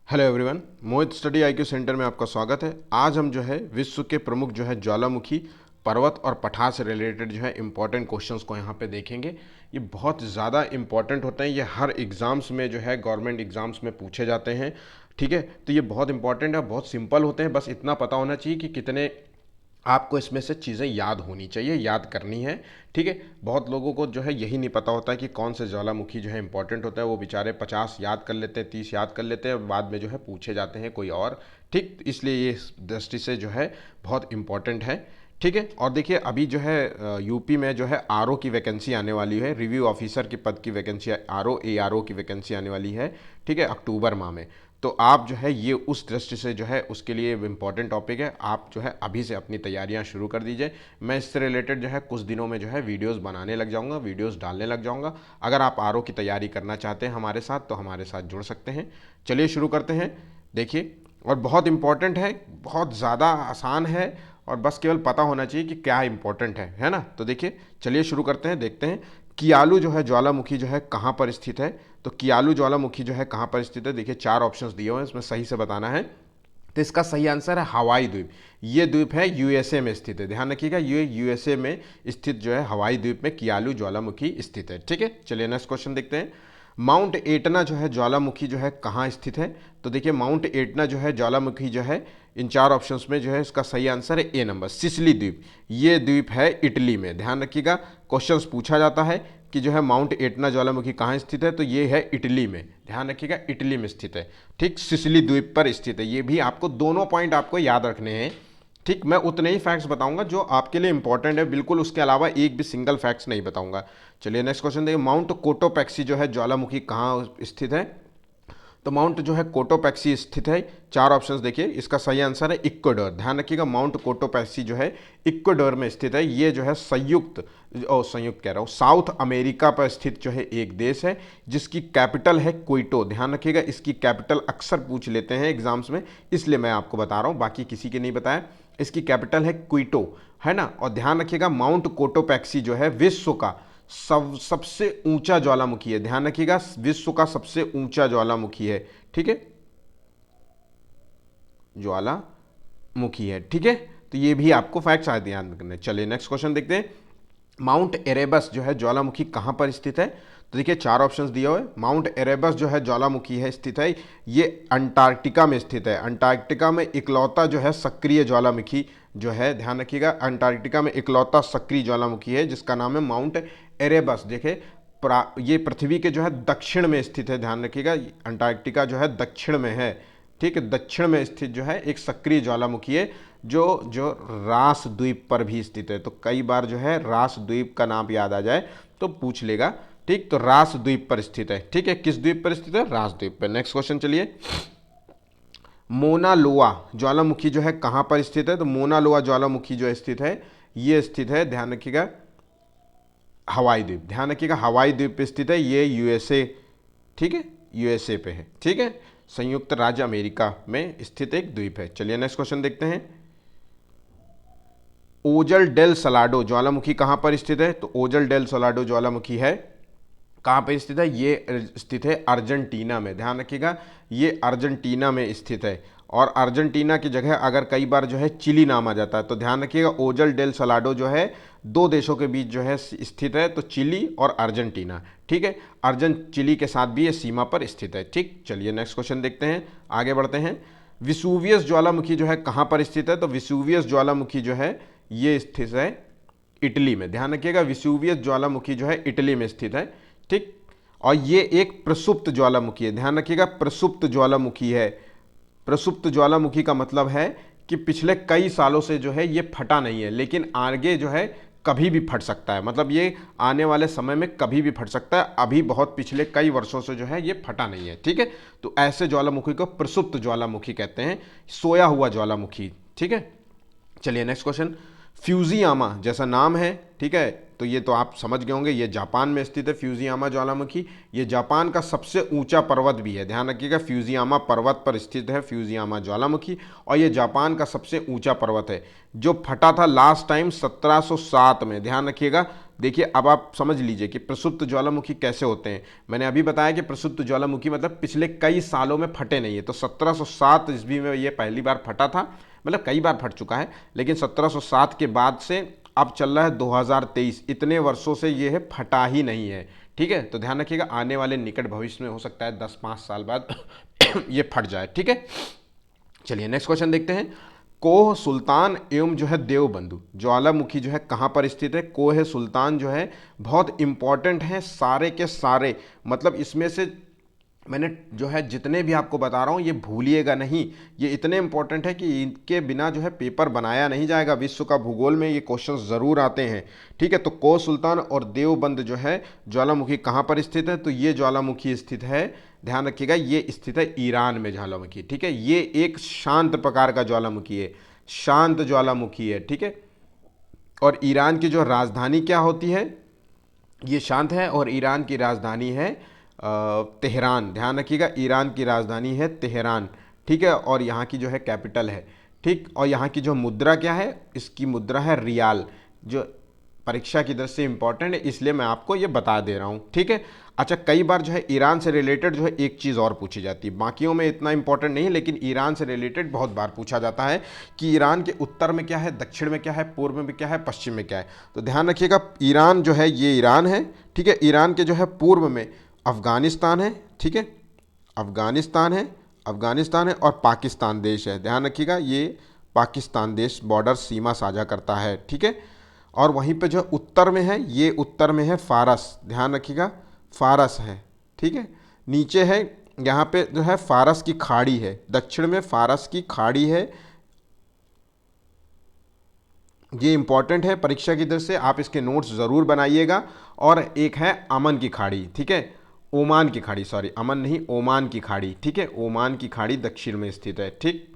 Hello everyone, मोहित study IQ centre में आपका स्वागत है। आज हम जो है विश्व के प्रमुख जो है ज्वालामुखी पर्वत और पठार से रिलेटेड जो है इम्पॉर्टेंट क्वेश्चंस को यहाँ पे देखेंगे। ये बहुत ज़्यादा इम्पॉर्टेंट होते हैं, ये हर एग्ज़ाम्स में जो है गवर्नमेंट एग्ज़ाम्स में पूछे जाते हैं। ठीक है, तो ये बहुत इंपॉर्टेंट है, बहुत सिंपल होते हैं। बस इतना पता होना चाहिए कि कितने आपको इसमें से चीज़ें याद होनी चाहिए, याद करनी है। ठीक है, बहुत लोगों को जो है यही नहीं पता होता है कि कौन से ज्वालामुखी जो है इंपॉर्टेंट होता है। वो बेचारे 50 याद कर लेते हैं, 30 याद कर लेते हैं, बाद में जो है पूछे जाते हैं कोई और। ठीक, इसलिए ये इस दृष्टि से जो है बहुत इंपॉर्टेंट है। ठीक है, और देखिए अभी जो है यूपी में जो है आरओ की वैकेंसी आने वाली है, रिव्यू ऑफिसर के पद की वैकेंसी, आरओ एआरओ की वैकेंसी आने वाली है। ठीक है, अक्टूबर माह में। तो आप जो है ये उस दृष्टि से जो है उसके लिए इम्पॉर्टेंट टॉपिक है। आप जो है अभी से अपनी तैयारियां शुरू कर दीजिए। मैं इससे रिलेटेड जो है कुछ दिनों में जो है वीडियोस बनाने लग जाऊंगा, वीडियोस डालने लग जाऊंगा। अगर आप आरओ की तैयारी करना चाहते हैं हमारे साथ तो हमारे साथ जुड़ सकते हैं। चलिए शुरू करते हैं। देखिए, और बहुत इंपॉर्टेंट है, बहुत ज़्यादा आसान है, और बस केवल पता होना चाहिए कि क्या इंपॉर्टेंट है ना। तो देखिए चलिए शुरू करते हैं, देखते हैं कियालू जो है ज्वालामुखी जो है कहाँ पर स्थित है। तो कियालू ज्वालामुखी जो है कहाँ पर स्थित है, देखिए 4 ऑप्शंस दिए हुए हैं, इसमें सही से बताना है। तो इसका सही आंसर है हवाई द्वीप। ये द्वीप है यूएसए में स्थित है, ध्यान रखिएगा, ये यूएसए में स्थित जो है हवाई द्वीप में कियालू ज्वालामुखी स्थित है। ठीक है, चलिए नेक्स्ट क्वेश्चन देखते हैं। माउंट एटना जो है ज्वालामुखी जो है कहाँ स्थित है। तो देखिए माउंट एटना जो है ज्वालामुखी जो है इन 4 ऑप्शंस में जो है इसका सही आंसर है ए नंबर, सिसिली द्वीप। ये द्वीप है इटली में, ध्यान रखिएगा। क्वेश्चंस पूछा जाता है कि जो है माउंट एटना ज्वालामुखी कहाँ स्थित है, तो ये है इटली में, ध्यान रखिएगा, इटली में स्थित है। ठीक, सिसिली द्वीप पर स्थित है। ये भी आपको दोनों पॉइंट आपको याद रखने हैं। ठीक, मैं उतने ही फैक्ट्स बताऊंगा जो आपके लिए इंपॉर्टेंट है, बिल्कुल उसके अलावा एक भी सिंगल फैक्ट्स नहीं बताऊंगा। चलिए नेक्स्ट क्वेश्चन देखिए, माउंट कोटोपैक्सी जो है ज्वालामुखी कहाँ स्थित है। तो माउंट जो है कोटोपैक्सी स्थित है। 4 ऑप्शंस देखिए, इसका सही आंसर है इक्वाडोर, ध्यान रखिएगा, माउंट कोटोपैक्सी जो है इक्वाडोर में स्थित है। ये जो है संयुक्त कह रहा हूँ, साउथ अमेरिका पर स्थित जो है एक देश है जिसकी कैपिटल है क्विटो। ध्यान रखिएगा, इसकी कैपिटल अक्सर पूछ लेते हैं एग्जाम्स में, इसलिए मैं आपको बता रहा हूँ, बाकी किसी के नहीं बताया। इसकी कैपिटल है क्विटो, है ना। और ध्यान रखिएगा माउंट कोटोपैक्सी जो है विश्व का सबसे ऊंचा ज्वालामुखी है, ध्यान रखिएगा, विश्व का सबसे ऊंचा ज्वालामुखी है। ठीक है, ज्वालामुखी है। ठीक है, तो ये भी आपको फैक्ट्स आए ध्यान रखने। चलिए नेक्स्ट क्वेश्चन देखते हैं। माउंट एरेबस जो है ज्वालामुखी कहाँ पर स्थित है। तो देखिए 4 ऑप्शंस दिए हुए। माउंट एरेबस जो है ज्वालामुखी है स्थित है, ये अंटार्कटिका में स्थित है। अंटार्कटिका में इकलौता जो है सक्रिय ज्वालामुखी जो है, ध्यान रखिएगा, अंटार्कटिका में इकलौता सक्रिय ज्वालामुखी है जिसका नाम है माउंट एरेबस। देखिए ये पृथ्वी के जो है दक्षिण में स्थित है, ध्यान रखिएगा, अंटार्कटिका जो है दक्षिण में है। ठीक है, दक्षिण में स्थित जो है एक सक्रिय ज्वालामुखी है जो जो रास द्वीप पर भी स्थित है। तो कई बार जो है रास द्वीप का नाम याद आ जाए तो पूछ लेगा। ठीक, तो रास द्वीप पर स्थित है। ठीक है, किस द्वीप पर स्थित है, रास द्वीप पर। नेक्स्ट क्वेश्चन चलिए, मोना लोआ ज्वालामुखी जो है कहाँ पर स्थित है। तो मोना लोआ ज्वालामुखी जो स्थित है, ये स्थित है, ध्यान रखिएगा, हवाई द्वीप, ध्यान रखिएगा, हवाई द्वीप पे स्थित है, ये यूएसए, ठीक है, यूएसए पे है। ठीक है, संयुक्त राज्य अमेरिका में स्थित एक द्वीप है। चलिए नेक्स्ट क्वेश्चन देखते हैं। ओजल डेल सलाडो ज्वालामुखी कहाँ पर स्थित है। तो ओजल डेल सलाडो ज्वालामुखी है कहाँ पर स्थित है, ये स्थित है अर्जेंटीना में, ध्यान रखिएगा, ये अर्जेंटीना में स्थित है। और अर्जेंटीना की जगह अगर कई बार जो है चिली नाम आ जाता है तो ध्यान रखिएगा, ओजल डेल सलाडो जो है 2 देशों के बीच जो है स्थित है, तो चिली और अर्जेंटीना। ठीक है, चिली के साथ भी ये सीमा पर स्थित है। ठीक, चलिए नेक्स्ट क्वेश्चन देखते हैं, आगे बढ़ते हैं। विसुवियस ज्वालामुखी जो है कहाँ पर स्थित है। तो विसुवियस ज्वालामुखी जो है ये स्थित है इटली में, ध्यान रखिएगा, विसुवियस ज्वालामुखी जो है इटली में स्थित है। ठीक, और ये एक प्रसुप्त ज्वालामुखी है, ध्यान रखिएगा, प्रसुप्त ज्वालामुखी है। प्रसुप्त ज्वालामुखी का मतलब है कि पिछले कई सालों से जो है ये फटा नहीं है, लेकिन आगे जो है कभी भी फट सकता है, मतलब ये आने वाले समय में कभी भी फट सकता है, अभी बहुत पिछले कई वर्षों से जो है ये फटा नहीं है। ठीक है, तो ऐसे ज्वालामुखी को प्रसुप्त ज्वालामुखी कहते हैं, सोया हुआ ज्वालामुखी। ठीक है, चलिए नेक्स्ट क्वेश्चन। फ्यूजियामा जैसा नाम है, ठीक है, तो ये तो आप समझ गए होंगे, ये जापान में स्थित है फ्यूजियामा ज्वालामुखी। ये जापान का सबसे ऊंचा पर्वत भी है, ध्यान रखिएगा, फ्यूजियामा पर्वत पर स्थित है फ्यूजियामा ज्वालामुखी, और ये जापान का सबसे ऊंचा पर्वत है जो फटा था लास्ट टाइम 1707 में, ध्यान रखिएगा, देखिए अब आप समझ लीजिए कि प्रसुप्त ज्वालामुखी कैसे होते हैं। मैंने अभी बताया कि प्रसुप्त ज्वालामुखी मतलब पिछले कई सालों में फटे नहीं है। तो 1707 ईस्वी में ये पहली बार फटा था, मतलब कई बार फट चुका है, लेकिन 1707 के बाद से अब चल रहा है 2023, इतने वर्षों से ये है फटा ही नहीं है। ठीक है, तो ध्यान रखिएगा आने वाले निकट भविष्य में हो सकता है 10-5 साल बाद ये फट जाए। ठीक है, चलिए नेक्स्ट क्वेश्चन देखते हैं। कोह सुल्तान एवं जो है देवबंधु ज्वालामुखी जो है कहाँ पर स्थित है। कोह सुल्तान जो है बहुत इंपॉर्टेंट है सारे के सारे, मतलब इसमें से मैंने जो है जितने भी आपको बता रहा हूँ ये भूलिएगा नहीं, ये इतने इंपॉर्टेंट है कि इनके बिना जो है पेपर बनाया नहीं जाएगा। विश्व का भूगोल में ये क्वेश्चंस ज़रूर आते हैं। ठीक है, तो कोह सुल्तान और देवबंद जो है ज्वालामुखी कहाँ पर स्थित है, तो ये ज्वालामुखी स्थित है, ध्यान रखिएगा, ये स्थित है ईरान में ज्वालामुखी। ठीक है, ये एक शांत प्रकार का ज्वालामुखी है, शांत ज्वालामुखी है। ठीक है, और ईरान की जो राजधानी क्या होती है, ये शांत है, और ईरान की राजधानी है तेहरान। ध्यान रखिएगा ईरान की राजधानी है तेहरान। ठीक है, और यहाँ की जो है कैपिटल है। ठीक, और यहाँ की जो मुद्रा क्या है, इसकी मुद्रा है रियाल, जो परीक्षा की दृष्टि से इंपॉर्टेंट है, इसलिए मैं आपको ये बता दे रहा हूँ। ठीक है, अच्छा कई बार जो है ईरान से रिलेटेड जो है एक चीज़ और पूछी जाती है, बाकियों में इतना इंपॉर्टेंट नहीं है, लेकिन ईरान से रिलेटेड बहुत बार पूछा जाता है कि ईरान के उत्तर में क्या है, दक्षिण में क्या है, पूर्व में क्या है, पश्चिम में क्या है। तो ध्यान रखिएगा ईरान जो है ये ईरान है। ठीक है, ईरान के जो है पूर्व में अफगानिस्तान है। ठीक है, अफगानिस्तान है, अफगानिस्तान है, और पाकिस्तान देश है। ध्यान रखिएगा ये पाकिस्तान देश बॉर्डर सीमा साझा करता है। ठीक है, और वहीं पे जो उत्तर में है, ये उत्तर में है फारस, ध्यान रखिएगा फारस है। ठीक है, नीचे है यहाँ पे जो है फारस की खाड़ी है, दक्षिण में फारस की खाड़ी है। ये इंपॉर्टेंट है परीक्षा की दृष्टि से, आप इसके नोट्स ज़रूर बनाइएगा। और एक है अमन की खाड़ी, ठीक है, ओमान की खाड़ी, सॉरी अमन नहीं ओमान की खाड़ी। ठीक है, ओमान की खाड़ी दक्षिण में स्थित है। ठीक,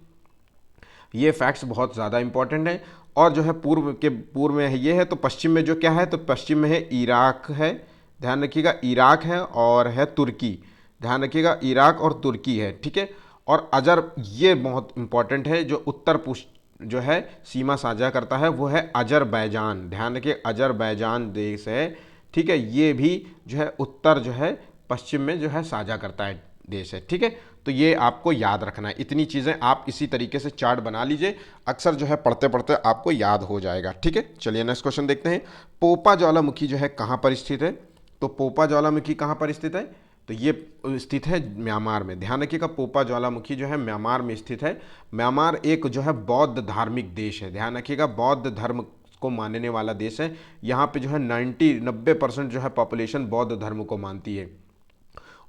ये फैक्ट्स बहुत ज़्यादा इंपॉर्टेंट है। और जो है पूर्व में है ये है, तो पश्चिम में जो क्या है, तो पश्चिम में है इराक है, ध्यान रखिएगा इराक है, और है तुर्की, ध्यान रखिएगा इराक और तुर्की है। ठीक है, और अजर, ये बहुत इंपॉर्टेंट है, जो उत्तर पुश जो है सीमा साझा करता है वो है अजरबैजान, ध्यान रखिए अजरबैजान देश है। ठीक है, ये भी जो है उत्तर जो है पश्चिम में जो है साझा करता है देश है। ठीक है, तो ये आपको याद रखना है, इतनी चीज़ें आप इसी तरीके से चार्ट बना लीजिए, अक्सर जो है पढ़ते पढ़ते आपको याद हो जाएगा। ठीक है, चलिए नेक्स्ट क्वेश्चन देखते हैं। पोपा ज्वालामुखी जो है कहाँ पर स्थित है, तो पोपा ज्वालामुखी कहाँ पर स्थित है, तो ये स्थित है म्यांमार में। ध्यान रखिएगा पोपा ज्वालामुखी जो है म्यांमार में स्थित है। म्यांमार एक जो है बौद्ध धार्मिक देश है, ध्यान रखिएगा बौद्ध धर्म को मानने वाला देश है। यहाँ पे जो है 90% जो है पॉपुलेशन बौद्ध धर्म को मानती है।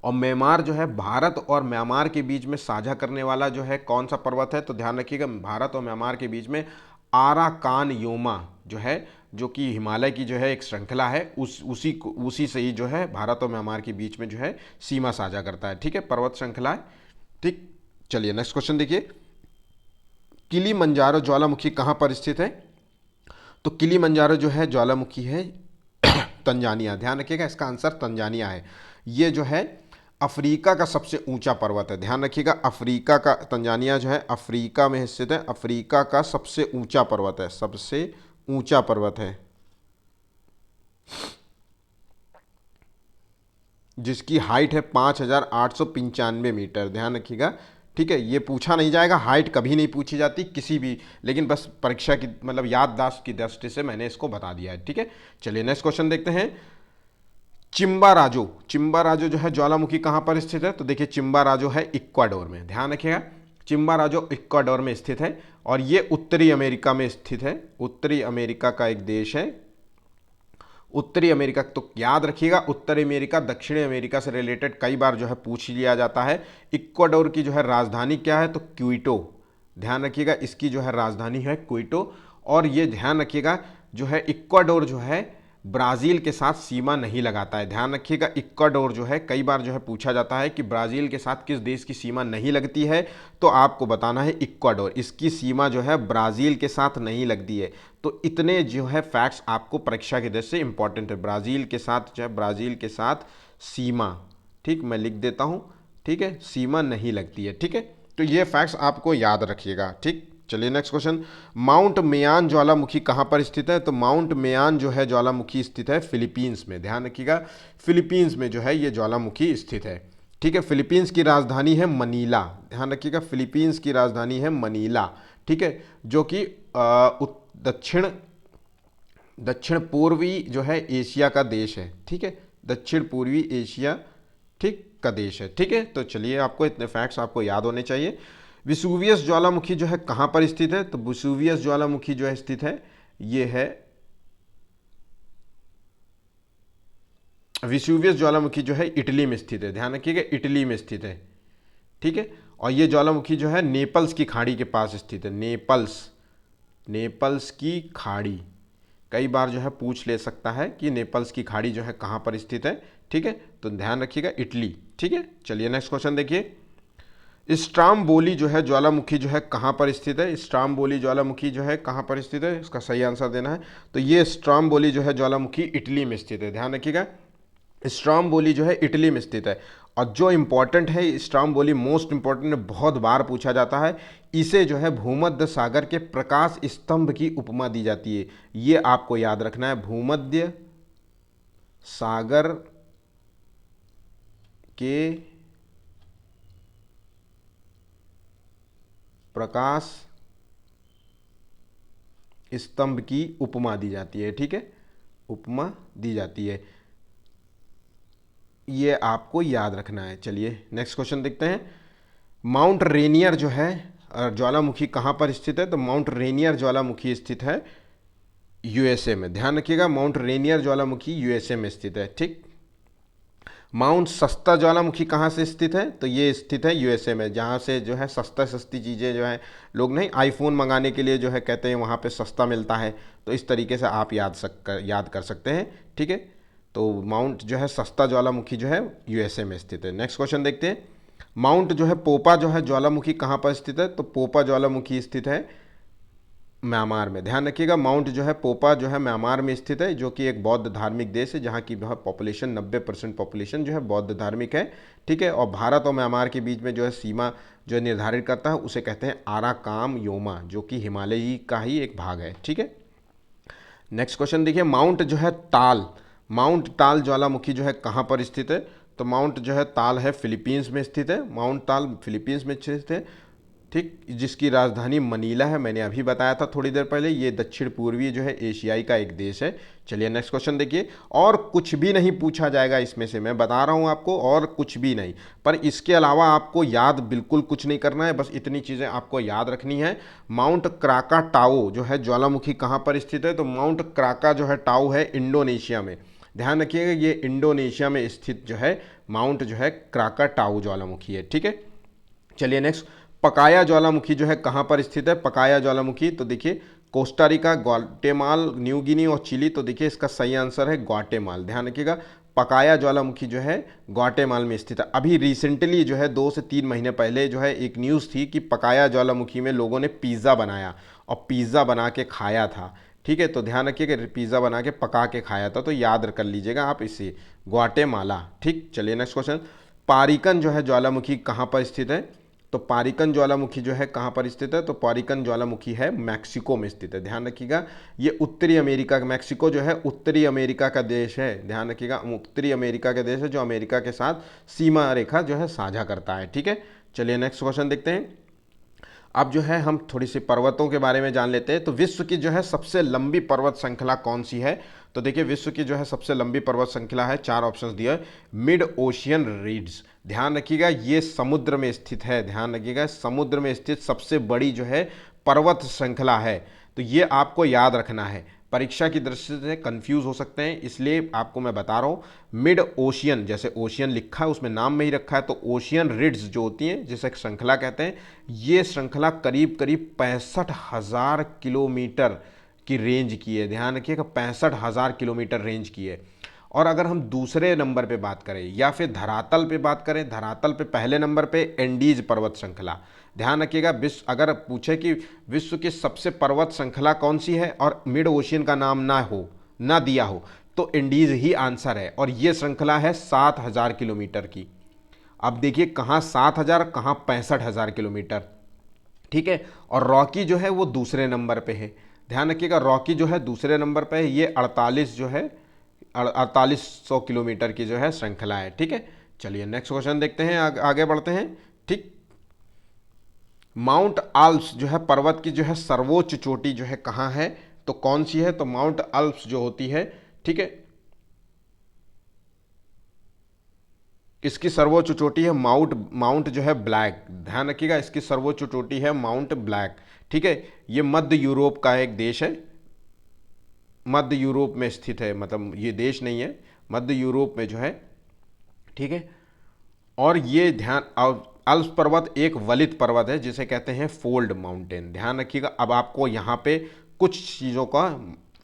और म्यांमार जो है भारत और म्यांमार के बीच में साझा करने वाला जो है कौन सा पर्वत है, तो ध्यान रखिएगा भारत और म्यांमार के बीच में आराकान योमा जो है, जो कि हिमालय की जो है एक श्रृंखला है, उसी से ही जो है भारत और म्यांमार के बीच में जो है सीमा साझा करता है। ठीक है, पर्वत श्रृंखला है। ठीक, चलिए नेक्स्ट क्वेश्चन देखिए। किलीमंजारो ज्वालामुखी कहाँ पर स्थित है, तो किलीमंजारो जो है ज्वालामुखी है तंजानिया, ध्यान रखिएगा इसका आंसर तंजानिया है। ये जो है अफ्रीका का सबसे ऊंचा पर्वत है, ध्यान रखिएगा अफ्रीका का, तंजानिया जो है अफ्रीका में स्थित है, अफ्रीका का सबसे ऊंचा पर्वत है, सबसे ऊंचा पर्वत है, जिसकी हाइट है 5,895 मीटर, ध्यान रखिएगा। ठीक है, ये पूछा नहीं जाएगा, हाइट कभी नहीं पूछी जाती किसी भी, लेकिन बस परीक्षा की मतलब याददाश्त की दृष्टि से मैंने इसको बता दिया है। ठीक है, चलिए नेक्स्ट क्वेश्चन देखते हैं। चिम्बाराजो, चिम्बाराजो जो है ज्वालामुखी कहाँ पर स्थित है, तो देखिए चिम्बाराजो है इक्वाडोर में, ध्यान रखिएगा चिम्बाराजो इक्वाडोर में स्थित है, और ये उत्तरी अमेरिका में स्थित है, उत्तरी अमेरिका का एक देश है। उत्तरी अमेरिका, तो याद रखिएगा उत्तरी अमेरिका दक्षिणी अमेरिका से रिलेटेड कई बार जो है पूछ लिया जाता है। इक्वाडोर की जो है राजधानी क्या है, तो क्विटो, ध्यान रखिएगा इसकी जो है राजधानी है क्विटो। और ये ध्यान रखिएगा जो है इक्वाडोर जो है ब्राज़ील के साथ सीमा नहीं लगाता है, ध्यान रखिएगा इक्वाडोर जो है कई बार जो है पूछा जाता है कि ब्राज़ील के साथ किस देश की सीमा नहीं लगती है, तो आपको बताना है इक्वाडोर, इसकी सीमा जो है ब्राज़ील के साथ नहीं लगती है। तो इतने जो है फैक्ट्स आपको परीक्षा की दृष्टि से इंपॉर्टेंट है, ब्राज़ील के साथ जो है ब्राज़ील के साथ सीमा, ठीक मैं लिख देता हूँ, ठीक है सीमा नहीं लगती है। ठीक है, तो ये फैक्ट्स आपको याद रखिएगा। ठीक, चलिए नेक्स्ट क्वेश्चन, माउंट मेयान ज्वालामुखी कहाँ पर स्थित है? तो माउंट मेयान जो है ज्वालामुखी स्थित है फिलीपींस में। ध्यान रखिएगा, फिलीपींस में जो है ये ज्वालामुखी स्थित है। ठीक है, फिलीपींस की राजधानी है मनीला। ध्यान रखिएगा, फिलीपींस की राजधानी है मनीला। ठीक है, जो कि दक्षिण दक्षिण पूर्वी जो है एशिया का देश है। ठीक है, दक्षिण पूर्वी एशिया ठीक का देश है। ठीक है, तो चलिए आपको इतने फैक्ट्स आपको याद होने चाहिए। विसुवियस ज्वालामुखी जो है कहाँ पर स्थित है? तो विसुवियस ज्वालामुखी जो है स्थित है, ये है विसुवियस ज्वालामुखी जो है इटली में स्थित है। ध्यान रखिएगा, इटली में स्थित है। ठीक है, और ये ज्वालामुखी जो है नेपल्स की खाड़ी के पास स्थित है। नेपल्स की खाड़ी कई बार जो है पूछ ले सकता है कि नेपल्स की खाड़ी जो है कहाँ पर स्थित है। ठीक है, तो ध्यान रखिएगा इटली। ठीक है, चलिए नेक्स्ट क्वेश्चन देखिए, स्ट्राम्बोली जो है ज्वालामुखी जो है कहाँ पर स्थित है? स्ट्राम्बोली ज्वालामुखी जो है कहाँ पर स्थित है, इसका सही आंसर देना है। तो ये स्ट्राम्बोली जो है ज्वालामुखी इटली में स्थित है। ध्यान रखिएगा, स्ट्राम्बोली जो है इटली में स्थित है। और जो इंपॉर्टेंट है स्ट्राम्बोली, मोस्ट इंपॉर्टेंट, बहुत बार पूछा जाता है, इसे जो है भूमध्य सागर के प्रकाश स्तंभ की उपमा दी जाती है। ये आपको याद रखना है, भूमध्य सागर के प्रकाश स्तंभ की उपमा दी जाती है। ठीक है, उपमा दी जाती है, ये आपको याद रखना है। चलिए नेक्स्ट क्वेश्चन देखते हैं, माउंट रेनियर जो है ज्वालामुखी कहाँ पर स्थित है? तो माउंट रेनियर ज्वालामुखी स्थित है यूएसए में। ध्यान रखिएगा, माउंट रेनियर ज्वालामुखी यूएसए में स्थित है। ठीक, माउंट सस्ता ज्वालामुखी कहाँ से स्थित है? तो ये स्थित है यूएसए में, जहाँ से जो है सस्ती चीज़ें जो है लोग नहीं आईफोन मंगाने के लिए जो है कहते हैं वहाँ पे सस्ता मिलता है। तो इस तरीके से आप याद कर सकते हैं। ठीक है, तो माउंट जो है सस्ता ज्वालामुखी जो है यूएसए में स्थित है। नेक्स्ट क्वेश्चन देखते हैं, माउंट जो है पोपा जो है ज्वालामुखी कहाँ पर स्थित है? तो पोपा ज्वालामुखी स्थित है म्यांमार में। ध्यान रखिएगा, माउंट जो है पोपा जो है म्यांमार में स्थित है, जो कि एक बौद्ध धार्मिक देश है, जहाँ की पॉपुलेशन 90% पॉपुलेशन जो है बौद्ध धार्मिक है। ठीक है, और भारत और म्यांमार के बीच में जो है सीमा जो है निर्धारित करता है, उसे कहते हैं आराकाम योमा, जो कि हिमालय का ही एक भाग है। ठीक है, नेक्स्ट क्वेश्चन देखिए, माउंट टाल ज्वालामुखी जो है कहाँ पर स्थित है? तो माउंट जो है ताल है फिलीपींस में स्थित है। माउंट ताल फिलीपींस में स्थित है। ठीक, जिसकी राजधानी मनीला है। मैंने अभी बताया था थोड़ी देर पहले, ये दक्षिण पूर्वी जो है एशियाई का एक देश है। चलिए नेक्स्ट क्वेश्चन देखिए, और कुछ भी नहीं पूछा जाएगा इसमें से, मैं बता रहा हूँ आपको, और कुछ भी नहीं, पर इसके अलावा आपको याद बिल्कुल कुछ नहीं करना है, बस इतनी चीज़ें आपको याद रखनी है। माउंट क्राकाटाओ जो है ज्वालामुखी कहाँ पर स्थित है? तो माउंट क्राका जो है टाओ है इंडोनेशिया में। ध्यान रखिएगा, ये इंडोनेशिया में स्थित जो है माउंट जो है क्राकाटाओ ज्वालामुखी है। ठीक है, चलिए नेक्स्ट, पकाया ज्वालामुखी जो है कहाँ पर स्थित है? पकाया ज्वालामुखी, तो देखिए कोस्टारिका, ग्वाटेमाल, न्यू गिनी और चिली। तो देखिए इसका सही आंसर है ग्वाटेमाल। ध्यान रखिएगा, पकाया ज्वालामुखी जो है ग्वाटेमाल में स्थित है। अभी रिसेंटली जो है 2 से 3 महीने पहले जो है एक न्यूज़ थी कि पकाया ज्वालामुखी में लोगों ने पिज़्ज़ा बनाया और पिज़्ज़ा बना के खाया था। ठीक है, तो ध्यान रखिए कि पिज़्ज़ा बना के पका के खाया था, तो याद कर लीजिएगा आप इसे, ग्वाटेमाला। ठीक, चलिए नेक्स्ट क्वेश्चन, पारिकन जो है ज्वालामुखी कहाँ पर स्थित है? तो पारिकन ज्वालामुखी जो है कहाँ पर स्थित है? तो पारिकन ज्वालामुखी है मैक्सिको में स्थित है। ध्यान रखिएगा, ये उत्तरी अमेरिका, मैक्सिको जो है उत्तरी अमेरिका का देश है। ध्यान रखिएगा, उत्तरी अमेरिका का देश है, जो अमेरिका के साथ सीमा रेखा जो है साझा करता है। ठीक है, चलिए नेक्स्ट क्वेश्चन देखते हैं। अब जो है हम थोड़ी सी पर्वतों के बारे में जान लेते हैं। तो विश्व की जो है सबसे लंबी पर्वत श्रृंखला कौन सी है? तो देखिए विश्व की जो है सबसे लंबी पर्वत श्रृंखला है, 4 ऑप्शंस दिए, मिड ओशियन रिड्ज। ध्यान रखिएगा, ये समुद्र में स्थित है। ध्यान रखिएगा, समुद्र में स्थित सबसे बड़ी जो है पर्वत श्रृंखला है, तो ये आपको याद रखना है। परीक्षा की दृष्टि से कंफ्यूज हो सकते हैं, इसलिए आपको मैं बता रहा हूँ। मिड ओशियन, जैसे ओशियन लिखा है उसमें नाम में ही रखा है, तो ओशियन रिड्स जो होती हैं, जिसे श्रृंखला कहते हैं, ये श्रृंखला करीब करीब 65,000 किलोमीटर की रेंज की है। ध्यान रखिएगा, 65,000 किलोमीटर रेंज की है। और अगर हम दूसरे नंबर पे बात करें या फिर धरातल पे बात करें, धरातल पे पहले नंबर पे एंडीज पर्वत श्रृंखला। ध्यान रखिएगा, विश्व अगर पूछे कि विश्व की सबसे पर्वत श्रृंखला कौन सी है और मिड ओशियन का नाम ना दिया हो, तो एंडीज ही आंसर है। और ये श्रृंखला है 7,000 किलोमीटर की। अब देखिए कहाँ 7,000, कहाँ 65,000 किलोमीटर। ठीक है। और रॉकी जो है वो दूसरे नंबर पे है, ध्यान रखिएगा, रॉकी जो है दूसरे नंबर पे है। ये 48 जो है 4800 किलोमीटर की जो है श्रृंखला है, ठीक है। चलिए नेक्स्ट क्वेश्चन देखते हैं, आगे बढ़ते हैं, ठीक। माउंट आल्प्स जो है पर्वत की जो है सर्वोच्च चोटी जो है कहाँ है, तो कौन सी है, तो माउंट आल्प्स जो होती है, ठीक है, इसकी सर्वोच्च चोटी है माउंट माउंट जो है ब्लैक, ध्यान रखिएगा, इसकी सर्वोच्च चोटी है माउंट ब्लैक, ठीक है। ये मध्य यूरोप का एक देश है, मध्य यूरोप में स्थित है, मतलब ये देश नहीं है, मध्य यूरोप में जो है, ठीक है। और ये ध्यान, अल्प्स पर्वत एक वलित पर्वत है जिसे कहते हैं फोल्ड माउंटेन, ध्यान रखिएगा। अब आपको यहाँ पे कुछ चीज़ों का,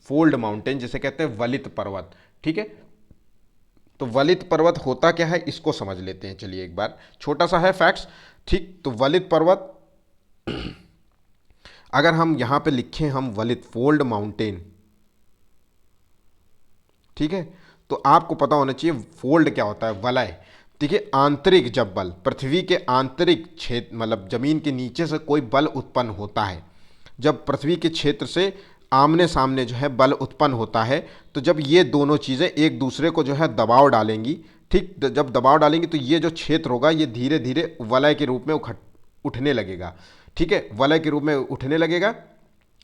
फोल्ड माउंटेन जिसे कहते हैं वलित पर्वत, ठीक है। तो वलित पर्वत होता क्या है इसको समझ लेते हैं, चलिए एक बार, छोटा सा है फैक्ट्स, ठीक। तो वलित पर्वत, अगर हम यहाँ पे लिखें हम वलित फोल्ड माउंटेन, ठीक है, तो आपको पता होना चाहिए फोल्ड क्या होता है, वलय। देखिए आंतरिक, जब बल पृथ्वी के आंतरिक क्षेत्र, मतलब जमीन के नीचे से कोई बल उत्पन्न होता है, जब पृथ्वी के क्षेत्र से आमने सामने जो है बल उत्पन्न होता है, तो जब ये दोनों चीज़ें एक दूसरे को जो है दबाव डालेंगी, ठीक, जब दबाव डालेंगी तो ये जो क्षेत्र होगा ये धीरे धीरे वलय के रूप में उठने लगेगा, ठीक है, वलय के रूप में उठने लगेगा।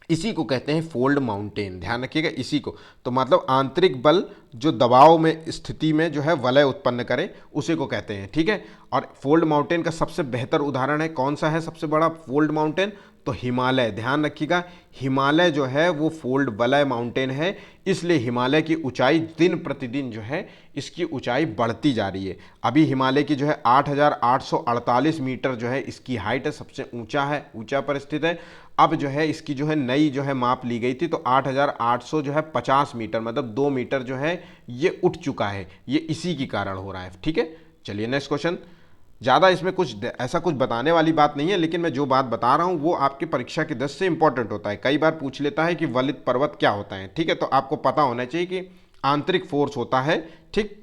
इसी को कहते हैं फोल्ड माउंटेन, ध्यान रखिएगा, इसी को। तो मतलब आंतरिक बल जो दबाव में स्थिति में जो है वलय उत्पन्न करे उसी को कहते हैं, ठीक है। और फोल्ड माउंटेन का सबसे बेहतर उदाहरण है, कौन सा है सबसे बड़ा फोल्ड माउंटेन, तो हिमालय, ध्यान रखिएगा, हिमालय जो है वो फोल्ड वलय माउंटेन है, इसलिए हिमालय की ऊंचाई दिन प्रतिदिन जो है इसकी ऊंचाई बढ़ती जा रही है। अभी हिमालय की जो है 8848 मीटर जो है इसकी हाइट है, सबसे ऊंचा है, ऊंचा पर स्थित है। अब जो है इसकी जो है नई जो है माप ली गई थी, तो 8800 जो है 50 मीटर, मतलब 2 मीटर जो है ये उठ चुका है, ये इसी के कारण हो रहा है, ठीक है। चलिए नेक्स्ट क्वेश्चन, ज़्यादा इसमें कुछ ऐसा कुछ बताने वाली बात नहीं है, लेकिन मैं जो बात बता रहा हूँ वो आपकी परीक्षा की दृष्टि से इंपॉर्टेंट होता है। कई बार पूछ लेता है कि वलित पर्वत क्या होता है, ठीक है, तो आपको पता होना चाहिए कि आंतरिक फोर्स होता है, ठीक।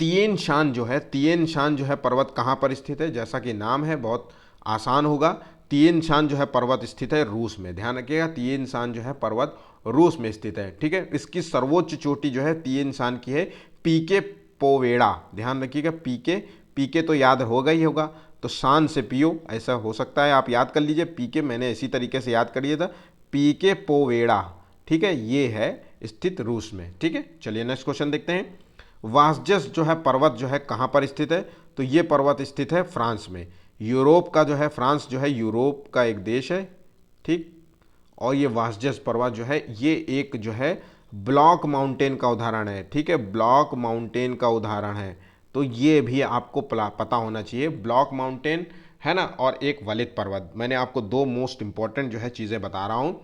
तिएन शान जो है, तिएन शान जो है पर्वत कहाँ पर स्थित है, जैसा कि नाम है बहुत आसान होगा, तिएन शान जो है पर्वत स्थित है रूस में, ध्यान रखिएगा, तिएन शान जो है पर्वत रूस में स्थित है, ठीक है। इसकी सर्वोच्च चोटी जो है तिएन शान की है पीके पोवेड़ा, ध्यान रखिएगा, पीके, पीके तो याद होगा ही होगा, तो शान से पियो, ऐसा हो सकता है आप याद कर लीजिए, पीके मैंने इसी तरीके से याद कर लिया था, पीके पोवेड़ा, ठीक है, ये है स्थित रूस में, ठीक है। चलिए नेक्स्ट क्वेश्चन देखते हैं, वासजस जो है पर्वत जो है कहाँ पर स्थित है, तो ये पर्वत स्थित है फ्रांस में, यूरोप का जो है, फ्रांस जो है यूरोप का एक देश है, ठीक। और ये वासजस पर्वत जो है ये एक जो है ब्लॉक माउंटेन का उदाहरण है, ठीक है, ब्लॉक माउंटेन का उदाहरण है, तो ये भी आपको पता होना चाहिए, ब्लॉक माउंटेन है ना, और एक वलित पर्वत। मैंने आपको दो मोस्ट इंपॉर्टेंट जो है चीज़ें बता रहा हूँ।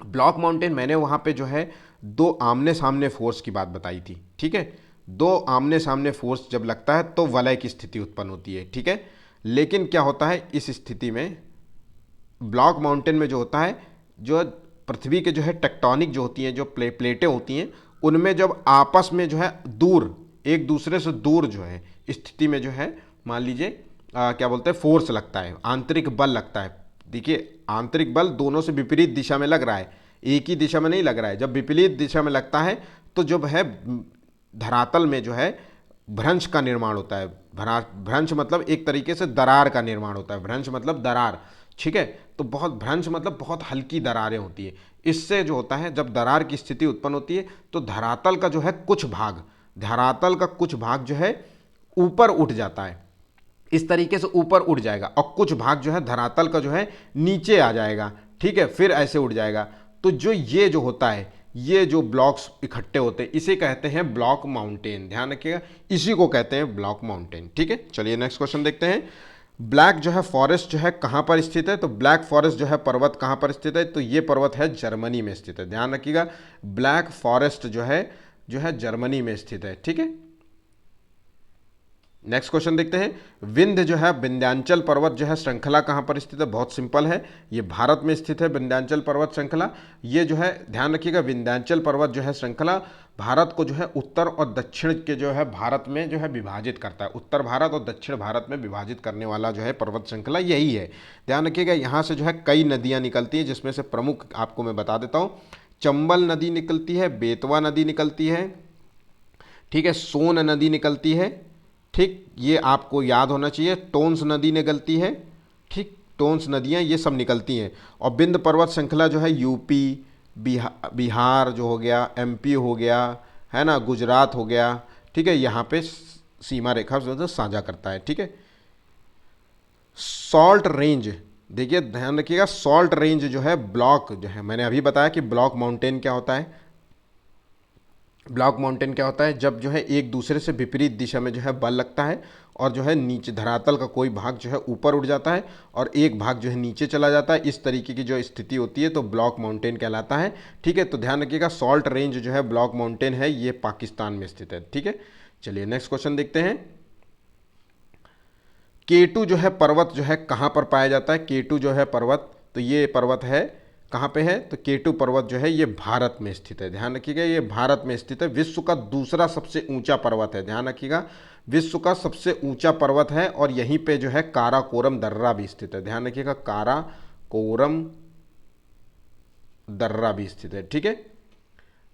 ब्लॉक माउंटेन मैंने वहाँ पे जो है दो आमने सामने फोर्स की बात बताई थी, ठीक है, दो आमने सामने फोर्स जब लगता है तो वलय की स्थिति उत्पन्न होती है, ठीक है। लेकिन क्या होता है इस स्थिति में, ब्लॉक माउंटेन में जो होता है, जो पृथ्वी के जो है टेक्टोनिक जो होती हैं, जो प्लेटें होती हैं, उनमें जब आपस में जो है दूर, एक दूसरे से दूर जो है स्थिति में जो है, मान लीजिए क्या बोलते हैं फोर्स लगता है, आंतरिक बल लगता है। देखिए आंतरिक बल दोनों से विपरीत दिशा में लग रहा है, एक ही दिशा में नहीं लग रहा है, जब विपरीत दिशा में लगता है तो जब है धरातल में जो है भ्रंश का निर्माण होता है, भ्रंश मतलब एक तरीके से दरार का निर्माण होता है, भ्रंश मतलब दरार, ठीक है। तो बहुत भ्रंश मतलब बहुत हल्की दरारें होती है, इससे जो होता है जब दरार की स्थिति उत्पन्न होती है तो धरातल का जो है कुछ भाग, धरातल का कुछ भाग जो है ऊपर उठ जाता है, इस तरीके से ऊपर उठ जाएगा, और कुछ भाग जो है धरातल का जो है नीचे आ जाएगा, ठीक है, फिर ऐसे उठ जाएगा। तो जो ये जो होता है, ये जो ब्लॉक्स इकट्ठे होते हैं इसे कहते हैं ब्लॉक माउंटेन, ध्यान रखिएगा, इसी को कहते हैं ब्लॉक माउंटेन, ठीक है। चलिए नेक्स्ट क्वेश्चन देखते हैं, ब्लैक जो है फॉरेस्ट जो है कहाँ पर स्थित है, तो ब्लैक फॉरेस्ट जो है पर्वत कहाँ पर स्थित है, तो ये पर्वत है जर्मनी में स्थित है, ध्यान रखिएगा, ब्लैक फॉरेस्ट जो है जर्मनी में स्थित है, ठीक है। नेक्स्ट क्वेश्चन देखते हैं, विंध्य जो है विंध्यांचल पर्वत जो है श्रृंखला कहाँ पर स्थित है? बहुत सिंपल है, ये भारत में स्थित है विंध्यांचल पर्वत श्रृंखला। ये जो है ध्यान रखिएगा, विंध्यांचल पर्वत जो है श्रृंखला भारत को जो है उत्तर और दक्षिण के जो है भारत में जो है विभाजित करता है। उत्तर भारत और दक्षिण भारत में विभाजित करने वाला जो है पर्वत श्रृंखला यही है। ध्यान रखिएगा, यहाँ से जो है कई नदियाँ निकलती हैं, जिसमें से प्रमुख आपको मैं बता देता हूँ। चंबल नदी निकलती है, बेतवा नदी निकलती है, ठीक है, सोन नदी निकलती है, ठीक, ये आपको याद होना चाहिए। टोंस नदी निकलती है, ठीक, टोंस नदियाँ ये सब निकलती हैं। और विंध्य पर्वत श्रृंखला जो है यूपी, बिहार जो हो गया, एमपी हो गया, है ना, गुजरात हो गया, ठीक है, यहाँ पे सीमा रेखा जो साझा करता है, ठीक है। सॉल्ट रेंज, देखिए ध्यान रखिएगा, सॉल्ट रेंज जो है ब्लॉक जो है, मैंने अभी बताया कि ब्लॉक माउंटेन क्या होता है। ब्लॉक माउंटेन क्या होता है? जब जो है एक दूसरे से विपरीत दिशा में जो है बल लगता है और जो है नीचे धरातल का कोई भाग जो है ऊपर उठ जाता है और एक भाग जो है नीचे चला जाता है, इस तरीके की जो स्थिति होती है तो ब्लॉक माउंटेन कहलाता है, ठीक है। तो ध्यान रखिएगा, सॉल्ट रेंज जो है ब्लॉक माउंटेन है, ये पाकिस्तान में स्थित है, ठीक है। चलिए नेक्स्ट क्वेश्चन देखते हैं। केटू जो है पर्वत जो है कहाँ पर पाया जाता है? केटू जो है पर्वत, तो ये पर्वत है कहाँ पे है? तो केटू पर्वत जो है ये भारत में स्थित है। ध्यान रखिएगा, ये भारत में स्थित है, विश्व का दूसरा सबसे ऊंचा पर्वत है। ध्यान रखिएगा, विश्व का सबसे ऊंचा पर्वत है और यहीं पे जो है काराकोरम दर्रा भी स्थित है। ध्यान रखिएगा, काराकोरम दर्रा भी स्थित है, ठीक है।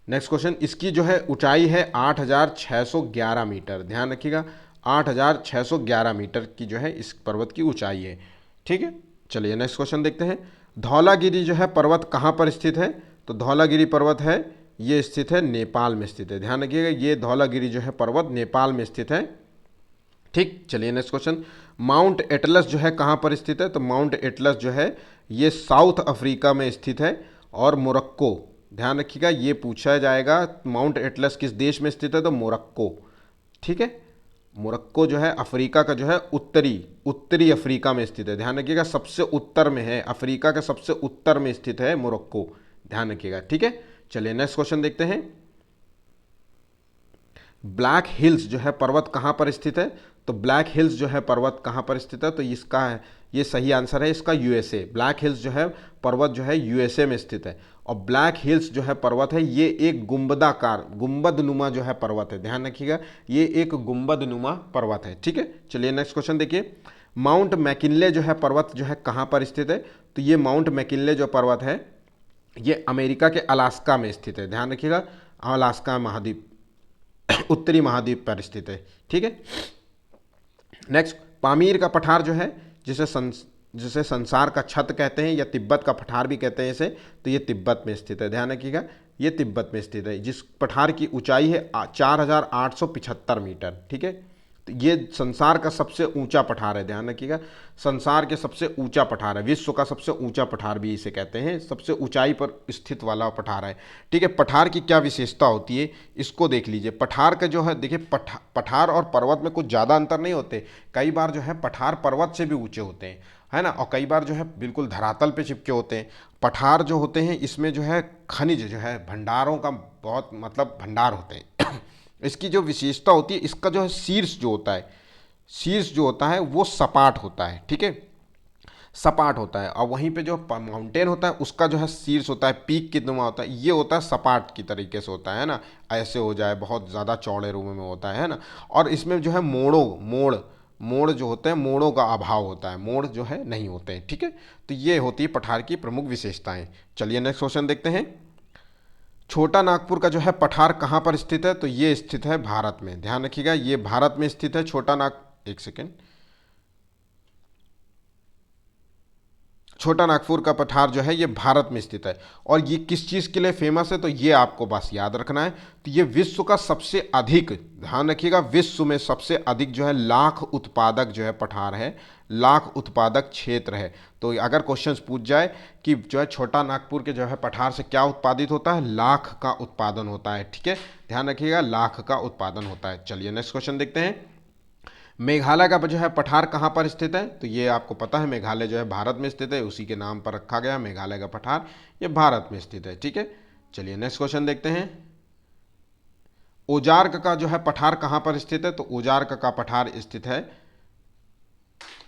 नेक्स्ट क्वेश्चन, इसकी जो है ऊंचाई है 8,611 मीटर। ध्यान रखिएगा, 8,611 मीटर की जो है इस पर्वत की ऊंचाई है, ठीक है। चलिए नेक्स्ट क्वेश्चन देखते हैं। धौलागिरी जो है पर्वत कहाँ पर स्थित है? तो धौलागिरी पर्वत है, ये स्थित है नेपाल में स्थित है। ध्यान रखिएगा, ये धौलागिरी जो है पर्वत नेपाल में स्थित है, ठीक। चलिए नेक्स्ट क्वेश्चन, माउंट एटलस जो है कहाँ पर स्थित है? तो माउंट एटलस जो है ये साउथ अफ्रीका में स्थित है और मोरक्को, ध्यान रखिएगा ये पूछा जाएगा, माउंट एटलस किस देश में स्थित है? तो मोरक्को, ठीक है। मोरक्को जो है अफ्रीका का जो है उत्तरी अफ्रीका में स्थित है। ध्यान रखिएगा, सबसे उत्तर में है, अफ्रीका के सबसे उत्तर में स्थित है मोरक्को, ध्यान रखिएगा, ठीक है। चलिए नेक्स्ट क्वेश्चन देखते हैं। ब्लैक हिल्स जो है पर्वत कहाँ पर स्थित है? तो ब्लैक हिल्स जो है पर्वत कहाँ पर स्थित है? तो इसका है, ये सही आंसर है इसका यूएसए। ब्लैक हिल्स जो है पर्वत जो है यूएसए में स्थित है और ब्लैक हिल्स जो है पर्वत है ये एक गुंबदाकार गुंबदनुमा जो है पर्वत है। ध्यान रखिएगा, ये एक गुंबदनुमा पर्वत है, ठीक है। चलिए नेक्स्ट क्वेश्चन देखिए। माउंट मैकिनले जो है पर्वत जो है कहाँ पर स्थित है? तो ये माउंट मैकिनले जो पर्वत है ये अमेरिका के अलास्का में स्थित है। ध्यान रखिएगा, अलास्का महाद्वीप उत्तरी महाद्वीप पर स्थित है, ठीक है। नेक्स्ट, पामीर का पठार जो है जिसे संसार का छत कहते हैं या तिब्बत का पठार भी कहते हैं इसे, तो ये तिब्बत में स्थित है। ध्यान रखिएगा, ये तिब्बत में स्थित है, जिस पठार की ऊंचाई है 4,875 मीटर, ठीक है। तो ये संसार का सबसे ऊंचा पठार है। ध्यान रखिएगा, संसार के सबसे ऊंचा पठार है, विश्व का सबसे ऊंचा पठार भी इसे कहते हैं, सबसे ऊंचाई पर स्थित वाला पठार है, ठीक है। पठार की क्या विशेषता होती है इसको देख लीजिए। पठार का जो है देखिए, पठार और पर्वत में कुछ ज़्यादा अंतर नहीं होते। कई बार जो है पठार पर्वत से भी ऊंचे होते हैं, है ना, और कई बार जो है बिल्कुल धरातल पे चिपके होते हैं। पठार जो होते हैं इसमें जो है खनिज जो है भंडारों का बहुत मतलब भंडार होते हैं। इसकी जो विशेषता होती है, इसका जो है शीर्ष जो होता है, शीर्ष जो होता है वो सपाट होता है, ठीक है, सपाट होता है। और वहीं पे जो माउंटेन होता है उसका जो है शीर्ष होता है, पीक कितना होता है, ये होता है सपाट की तरीके से होता है ना, ऐसे हो जाए, बहुत ज़्यादा चौड़े रूप में होता है ना। और इसमें जो है मोड़ जो होते हैं, मोड़ों का अभाव होता है, मोड़ जो है नहीं होते हैं, ठीक है। तो ये होती है पठार की प्रमुख विशेषताएं। चलिए नेक्स्ट क्वेश्चन देखते हैं। छोटा नागपुर का जो है पठार कहाँ पर स्थित है? तो ये स्थित है भारत में। ध्यान रखिएगा, ये भारत में स्थित है एक सेकेंड, छोटा नागपुर का पठार जो है ये भारत में स्थित है। और ये किस चीज़ के लिए फेमस है? तो ये आपको बस याद रखना है। तो ये विश्व का सबसे अधिक, ध्यान रखिएगा, विश्व में सबसे अधिक जो है लाख उत्पादक जो है पठार है, लाख उत्पादक क्षेत्र है। तो अगर क्वेश्चंस पूछ जाए कि जो है छोटा नागपुर के जो है पठार से क्या उत्पादित होता है, लाख का उत्पादन होता है, ठीक है। ध्यान रखिएगा, लाख का उत्पादन होता है। चलिए नेक्स्ट क्वेश्चन देखते हैं। मेघालय का जो है पठार कहाँ पर स्थित है? तो ये आपको पता है, मेघालय जो है भारत में स्थित है, उसी के नाम पर रखा गया मेघालय का पठार, ये भारत में स्थित है, ठीक है। चलिए नेक्स्ट क्वेश्चन देखते हैं। ओजार्क का जो है पठार कहाँ पर स्थित है? तो ओजार्क का पठार स्थित है